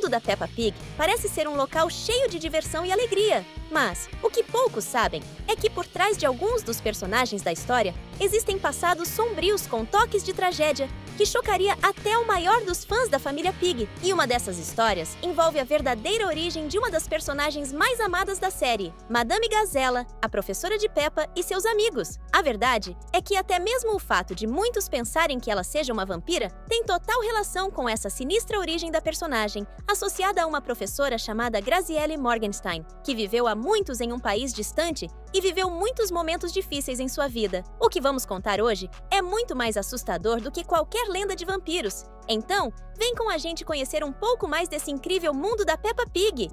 mundo da Peppa Pig parece ser um local cheio de diversão e alegria. Mas o que poucos sabem é que por trás de alguns dos personagens da história existem passados sombrios com toques de tragédia que chocaria até o maior dos fãs da família Pig. E uma dessas histórias envolve a verdadeira origem de uma das personagens mais amadas da série, Madame Gazella, a professora de Peppa e seus amigos. A verdade é que até mesmo o fato de muitos pensarem que ela seja uma vampira tem total relação com essa sinistra origem da personagem, associada a uma professora chamada Graziele Morgenstein, que viveu há muitos em um país distante e viveu muitos momentos difíceis em sua vida. O que vamos contar hoje é muito mais assustador do que qualquer lenda de vampiros. Então, vem com a gente conhecer um pouco mais desse incrível mundo da Peppa Pig.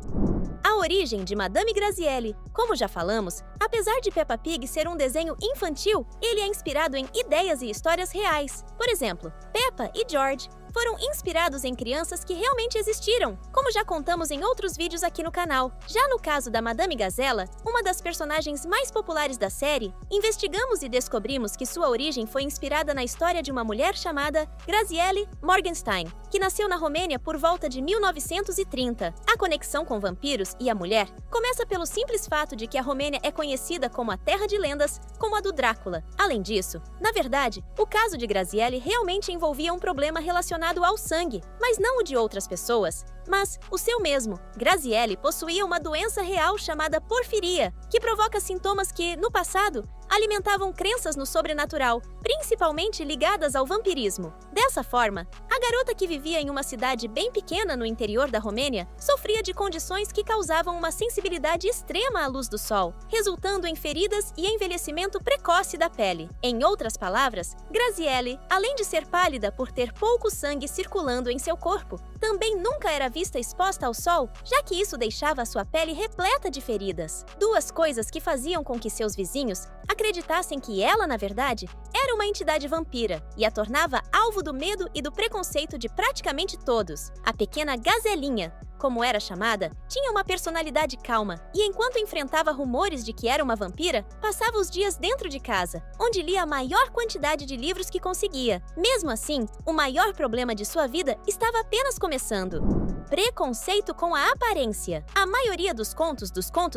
A origem de Madame Graziele. Como já falamos, apesar de Peppa Pig ser um desenho infantil, ele é inspirado em ideias e histórias reais. Por exemplo, Peppa e George foram inspirados em crianças que realmente existiram, como já contamos em outros vídeos aqui no canal. Já no caso da Madame Gazella, uma das personagens mais populares da série, investigamos e descobrimos que sua origem foi inspirada na história de uma mulher chamada Graziele Morgenstein, que nasceu na Romênia por volta de 1930. A conexão com vampiros e a mulher começa pelo simples fato de que a Romênia é conhecida como a terra de lendas, como a do Drácula. Além disso, na verdade, o caso de Graziele realmente envolvia um problema relacionado ao sangue, mas não o de outras pessoas, mas o seu mesmo. Graziele possuía uma doença real chamada porfiria, que provoca sintomas que, no passado, alimentavam crenças no sobrenatural, principalmente ligadas ao vampirismo. Dessa forma, a garota que vivia em uma cidade bem pequena no interior da Romênia sofria de condições que causavam uma sensibilidade extrema à luz do sol, resultando em feridas e envelhecimento precoce da pele. Em outras palavras, Graziele, além de ser pálida por ter pouco sangue circulando em seu corpo, também nunca era vista exposta ao sol, já que isso deixava sua pele repleta de feridas. Duas coisas que faziam com que seus vizinhos acreditassem que ela, na verdade, era uma entidade vampira e a tornava alvo do medo e do preconceito de praticamente todos. A pequena Gazelinha, como era chamada, tinha uma personalidade calma e, enquanto enfrentava rumores de que era uma vampira, passava os dias dentro de casa, onde lia a maior quantidade de livros que conseguia. Mesmo assim, o maior problema de sua vida estava apenas começando. Preconceito com a aparência. A maioria dos contos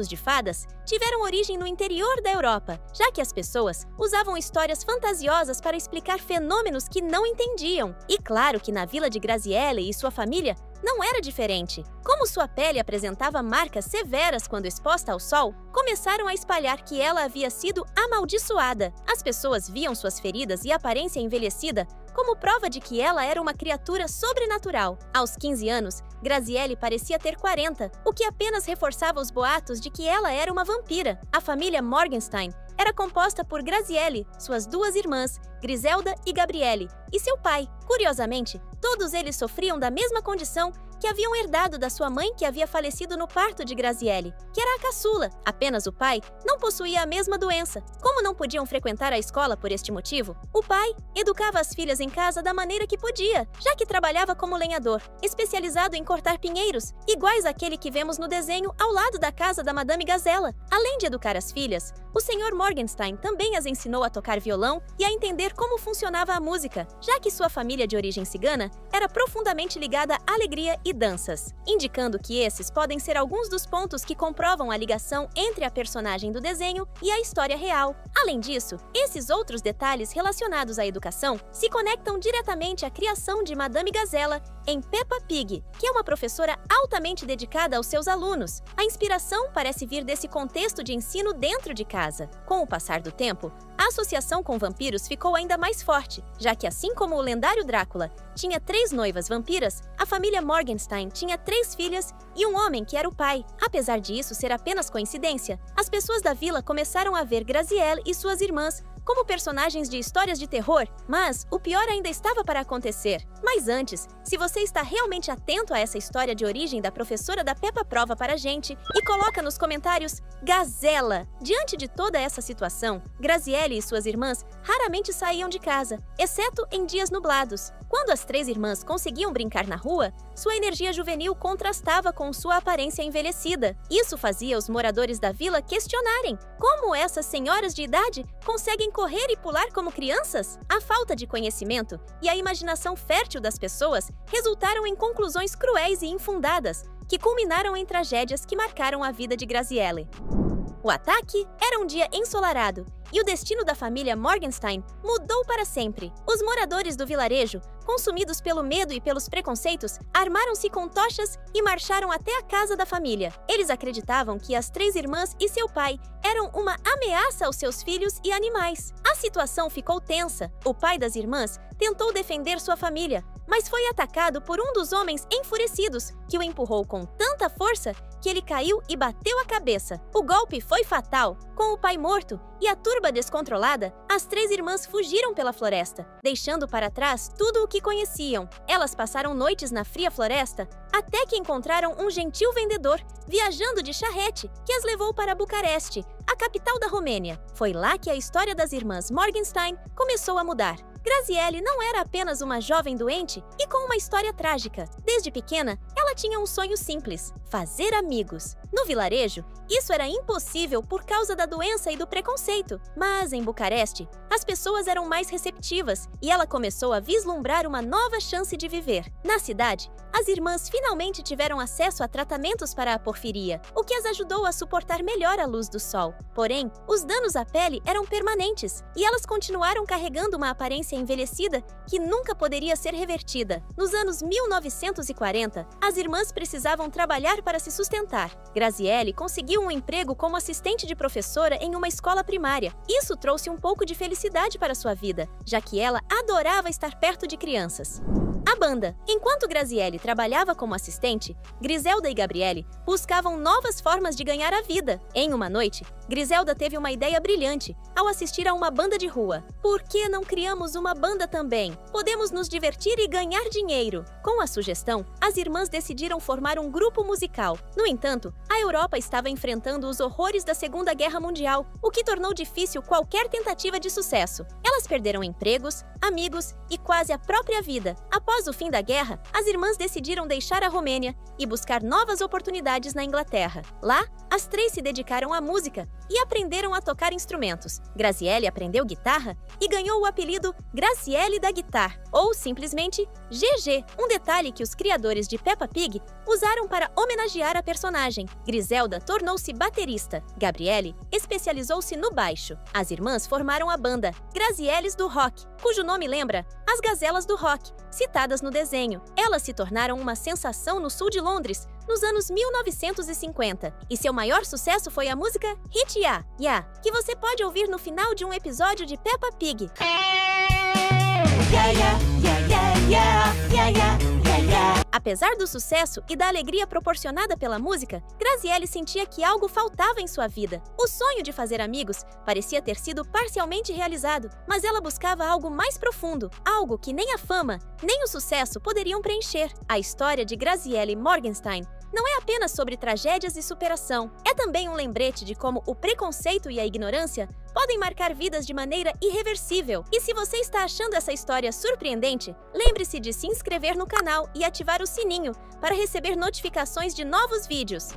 de fadas tiveram origem no interior da Europa, já que as pessoas usavam histórias fantasiosas para explicar fenômenos que não entendiam. E claro que na vila de Graziele e sua família não era diferente. Como sua pele apresentava marcas severas quando exposta ao sol, começaram a espalhar que ela havia sido amaldiçoada. As pessoas viam suas feridas e aparência envelhecida como prova de que ela era uma criatura sobrenatural. Aos 15 anos, Graziele parecia ter 40, o que apenas reforçava os boatos de que ela era uma vampira. A família Morgenstein era composta por Graziele, suas duas irmãs, Griselda e Gabriele, e seu pai. Curiosamente, todos eles sofriam da mesma condição que haviam herdado da sua mãe, que havia falecido no parto de Graziele, que era a caçula. Apenas o pai não possuía a mesma doença. Como não podiam frequentar a escola por este motivo, o pai educava as filhas em casa da maneira que podia, já que trabalhava como lenhador, especializado em cortar pinheiros, iguais àquele que vemos no desenho ao lado da casa da Madame Gazella. Além de educar as filhas, o Sr. Morgenstein também as ensinou a tocar violão e a entender como funcionava a música, já que sua família de origem cigana era profundamente ligada à alegria e danças, indicando que esses podem ser alguns dos pontos que comprovam a ligação entre a personagem do desenho e a história real. Além disso, esses outros detalhes relacionados à educação se conectam diretamente à criação de Madame Gazella em Peppa Pig, que é uma professora altamente dedicada aos seus alunos. A inspiração parece vir desse contexto de ensino dentro de casa. Com o passar do tempo, a associação com vampiros ficou ainda mais forte, já que, assim como o lendário Drácula tinha 3 noivas vampiras, a família Morgenstein tinha 3 filhas e um homem que era o pai. Apesar disso ser apenas coincidência, as pessoas da vila começaram a ver Graziele e suas irmãs como personagens de histórias de terror, mas o pior ainda estava para acontecer. Mas antes, se você está realmente atento a essa história de origem da professora da Peppa, prova para a gente e coloca nos comentários Gazella. Diante de toda essa situação, Graziele e suas irmãs raramente saíam de casa, exceto em dias nublados. Quando as 3 irmãs conseguiam brincar na rua, sua energia juvenil contrastava com sua aparência envelhecida. Isso fazia os moradores da vila questionarem como essas senhoras de idade conseguem correr e pular como crianças. A falta de conhecimento e a imaginação fértil das pessoas resultaram em conclusões cruéis e infundadas, que culminaram em tragédias que marcaram a vida de Graziele. O ataque era um dia ensolarado e o destino da família Morgenstein mudou para sempre. Os moradores do vilarejo, consumidos pelo medo e pelos preconceitos, armaram-se com tochas e marcharam até a casa da família. Eles acreditavam que as 3 irmãs e seu pai eram uma ameaça aos seus filhos e animais. A situação ficou tensa. O pai das irmãs tentou defender sua família, mas foi atacado por um dos homens enfurecidos, que o empurrou com tanta força que ele caiu e bateu a cabeça. O golpe foi fatal. Com o pai morto e a turba descontrolada, as 3 irmãs fugiram pela floresta, deixando para trás tudo o que conheciam. Elas passaram noites na fria floresta até que encontraram um gentil vendedor viajando de charrete que as levou para Bucareste, a capital da Romênia. Foi lá que a história das irmãs Morgenstein começou a mudar. Graziele não era apenas uma jovem doente e com uma história trágica. Desde pequena, ela tinha um sonho simples: fazer amigos. No vilarejo, isso era impossível por causa da doença e do preconceito. Mas em Bucareste, as pessoas eram mais receptivas e ela começou a vislumbrar uma nova chance de viver. Na cidade, as irmãs finalmente tiveram acesso a tratamentos para a porfiria, o que as ajudou a suportar melhor a luz do sol. Porém, os danos à pele eram permanentes e elas continuaram carregando uma aparência envelhecida que nunca poderia ser revertida. Nos anos 1940, as irmãs precisavam trabalhar para se sustentar. Graziele conseguiu um emprego como assistente de professora em uma escola primária. Isso trouxe um pouco de felicidade para sua vida, já que ela adorava estar perto de crianças. A banda. Enquanto Graziele trabalhava como assistente, Griselda e Gabriele buscavam novas formas de ganhar a vida. Em uma noite, Griselda teve uma ideia brilhante ao assistir a uma banda de rua. Por que não criamos uma banda também? Podemos nos divertir e ganhar dinheiro. Com a sugestão, as irmãs decidiram formar um grupo musical. No entanto, a Europa estava enfrentando os horrores da Segunda Guerra Mundial, o que tornou difícil qualquer tentativa de sucesso. Elas perderam empregos, amigos e quase a própria vida. Após o fim da guerra, as irmãs decidiram deixar a Romênia e buscar novas oportunidades na Inglaterra. Lá, as 3 se dedicaram à música e aprenderam a tocar instrumentos. Graziele aprendeu guitarra e ganhou o apelido Graziele da Guitar, ou simplesmente GG, um detalhe que os criadores de Peppa Pig usaram para homenagear a personagem. Griselda tornou-se baterista. Gabriele especializou-se no baixo. As irmãs formaram a banda Grazieles do Rock, cujo nome lembra as gazelas do rock, citadas no desenho. Elas se tornaram uma sensação no sul de Londres nos anos 1950, e seu maior sucesso foi a música Hit Ya, Ya, que você pode ouvir no final de um episódio de Peppa Pig. Apesar do sucesso e da alegria proporcionada pela música, Graziele sentia que algo faltava em sua vida. O sonho de fazer amigos parecia ter sido parcialmente realizado, mas ela buscava algo mais profundo, algo que nem a fama, nem o sucesso poderiam preencher. A história de Graziele Morgenstein não é apenas sobre tragédias e superação, é também um lembrete de como o preconceito e a ignorância podem marcar vidas de maneira irreversível. E se você está achando essa história surpreendente, lembre-se de se inscrever no canal e ativar o sininho para receber notificações de novos vídeos.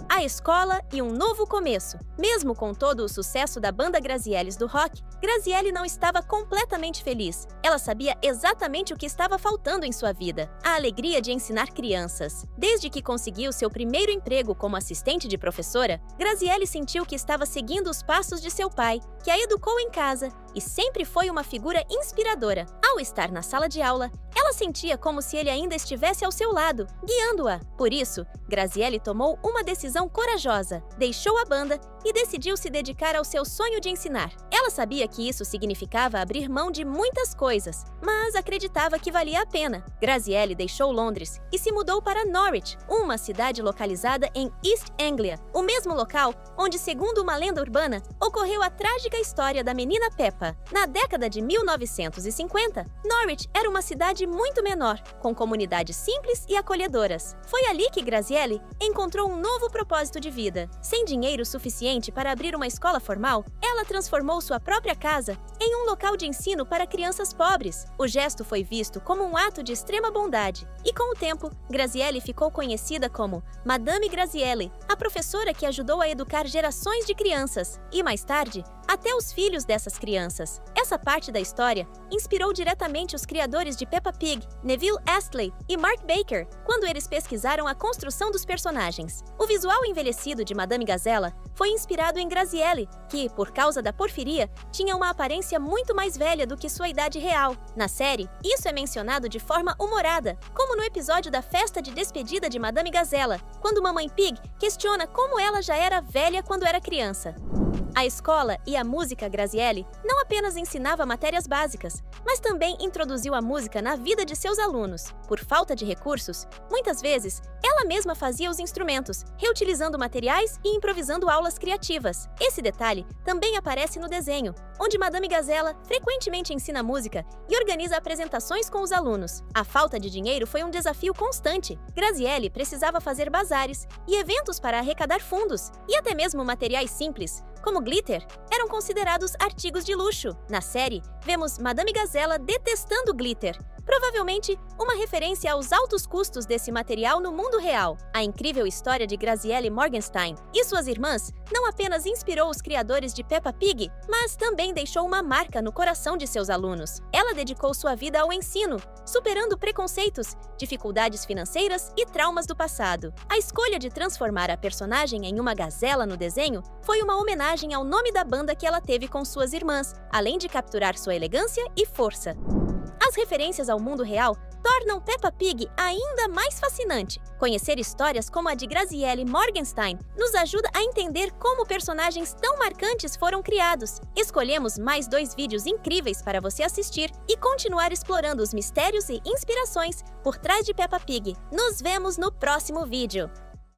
A escola e um novo começo. Mesmo com todo o sucesso da banda Grazieles do Rock, Graziele não estava completamente feliz. Ela sabia exatamente o que estava faltando em sua vida: a alegria de ensinar crianças. Desde que conseguiu seu primeiro emprego como assistente de professora, Graziele sentiu que estava seguindo os passos de seu pai, que a educou em casa e sempre foi uma figura inspiradora. Ao estar na sala de aula, ela sentia como se ele ainda estivesse ao seu lado, guiando-a. Por isso, Graziele tomou uma decisão corajosa, deixou a banda e decidiu se dedicar ao seu sonho de ensinar. Ela sabia que isso significava abrir mão de muitas coisas, mas acreditava que valia a pena. Graziele deixou Londres e se mudou para Norwich, uma cidade localizada em East Anglia, o mesmo local onde, segundo uma lenda urbana, ocorreu a trágica história da menina Peppa. Peppa. Na década de 1950, Norwich era uma cidade muito menor, com comunidades simples e acolhedoras. Foi ali que Graziele encontrou um novo propósito de vida. Sem dinheiro suficiente para abrir uma escola formal, ela transformou sua própria casa em um local de ensino para crianças pobres. O gesto foi visto como um ato de extrema bondade, e com o tempo, Graziele ficou conhecida como Madame Graziele, a professora que ajudou a educar gerações de crianças, e mais tarde, até os filhos dessas crianças. Essa parte da história inspirou diretamente os criadores de Peppa Pig, Neville Astley e Mark Baker, quando eles pesquisaram a construção dos personagens. O visual envelhecido de Madame Gazella foi inspirado em Graziele, que, por causa da porfiria, tinha uma aparência muito mais velha do que sua idade real. Na série, isso é mencionado de forma humorada, como no episódio da festa de despedida de Madame Gazella, quando Mamãe Pig questiona como ela já era velha quando era criança. A escola e a música Graziele não apenas ensinava matérias básicas, mas também introduziu a música na vida de seus alunos. Por falta de recursos, muitas vezes, ela mesma fazia os instrumentos, reutilizando materiais e improvisando aulas criativas. Esse detalhe também aparece no desenho, onde Madame Gazella frequentemente ensina música e organiza apresentações com os alunos. A falta de dinheiro foi um desafio constante. Graziele precisava fazer bazares e eventos para arrecadar fundos, e até mesmo materiais simples, como glitter, eram considerados artigos de luxo. Na série, vemos Madame Gazella detestando glitter, provavelmente uma referência aos altos custos desse material no mundo real. A incrível história de Graziele Morgenstein e suas irmãs não apenas inspirou os criadores de Peppa Pig, mas também deixou uma marca no coração de seus alunos. Ela dedicou sua vida ao ensino, superando preconceitos, dificuldades financeiras e traumas do passado. A escolha de transformar a personagem em uma gazela no desenho foi uma homenagem ao nome da banda que ela teve com suas irmãs, além de capturar sua elegância e força. As referências ao mundo real tornam Peppa Pig ainda mais fascinante. Conhecer histórias como a de Graziele Morgenstein nos ajuda a entender como personagens tão marcantes foram criados. Escolhemos mais 2 vídeos incríveis para você assistir e continuar explorando os mistérios e inspirações por trás de Peppa Pig. Nos vemos no próximo vídeo!